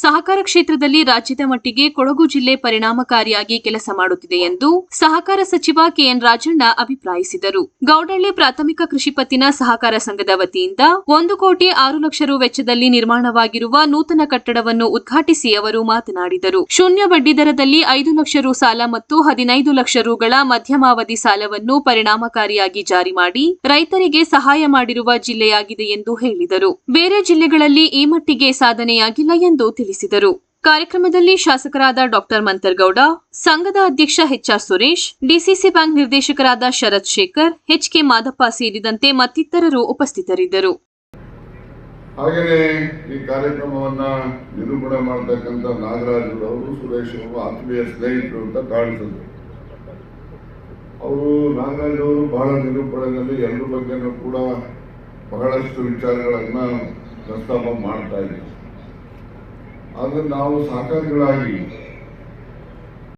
ಸಹಕಾರ ಕ್ಷೇತ್ರದಲ್ಲಿ ರಾಜ್ಯದ ಮಟ್ಟಿಗೆ ಕೊಡಗು ಜಿಲ್ಲೆ ಪರಿಣಾಮಕಾರಿಯಾಗಿ ಕೆಲಸ ಮಾಡುತ್ತಿದೆ ಎಂದು ಸಹಕಾರ ಸಚಿವ ಕೆಎನ್ ರಾಜಣ್ಣ ಅಭಿಪ್ರಾಯಿಸಿದರು. ಗೌಡಳ್ಳಿ ಪ್ರಾಥಮಿಕ ಕೃಷಿ ಪತ್ತಿನ ಸಹಕಾರ ಸಂಘದ ವತಿಯಿಂದ 1,06,00,000 ರು ವೆಚ್ಚದಲ್ಲಿ ನಿರ್ಮಾಣವಾಗಿರುವ ನೂತನ ಕಟ್ಟಡವನ್ನು ಉದ್ಘಾಟಿಸಿ ಅವರು ಮಾತನಾಡಿದರು. ಶೂನ್ಯ ಬಡ್ಡಿ ದರದಲ್ಲಿ 5 ಲಕ್ಷ ರು ಸಾಲ ಮತ್ತು 15 ಲಕ್ಷ ರುಗಳ ಮಧ್ಯಮಾವಧಿ ಸಾಲವನ್ನು ಪರಿಣಾಮಕಾರಿಯಾಗಿ ಜಾರಿ ಮಾಡಿ ರೈತರಿಗೆ ಸಹಾಯ ಮಾಡಿರುವ ಜಿಲ್ಲೆಯಾಗಿದೆ ಎಂದು ಹೇಳಿದರು. ಬೇರೆ ಜಿಲ್ಲೆಗಳಲ್ಲಿ ಈ ಮಟ್ಟಿಗೆ ಸಾಧನೆಯಾಗಿಲ್ಲ ಎಂದು ತಿಳಿಸಿದರು. ಕಾರ್ಯಕ್ರಮದಲ್ಲಿ ಶಾಸಕರಾದ ಡಾ ಮಂತರ್ಗೌಡ, ಸಂಘದ ಅಧ್ಯಕ್ಷ ಎಚ್ಆರ್ ಸುರೇಶ್, ಡಿಸಿಸಿ ಬ್ಯಾಂಕ್ ನಿರ್ದೇಶಕರಾದ ಶರತ್ ಶೇಖರ್, ಎಚ್ಕೆ ಮಾದಪ್ಪ ಸೇರಿದಂತೆ ಮತ್ತಿತರರು ಉಪಸ್ಥಿತರಿದ್ದರು. ಹಾಗೆಯೇ ಈ ಕಾರ್ಯಕ್ರಮವನ್ನ ನಿರೂಪಣ ಮಾಡತಕ್ಕಂಥ ನಾಗರಾಜ್ ಅವರು, ಸುರೇಶ್ ಅವರು ಆತ್ಮೀಯ ಸ್ನೇಹಿತರು ಅಂತ ಕಾಣಿಸಿದ್ರು. ಅವರು ನಾಗರಾಜ್ ಅವರು ಬಹಳ ನಿರೂಪಣೆಯಲ್ಲಿ ಎಲ್ಲರ ಬಗ್ಗೆನೂ ಕೂಡ ಬಹಳಷ್ಟು ವಿಚಾರಗಳನ್ನ ಪ್ರಸ್ತಾಪ ಮಾಡ್ತಾ ಇದ್ದೀವಿ. ಆದರೆ ನಾವು ಸಹಕಾರಿಗಳಾಗಿ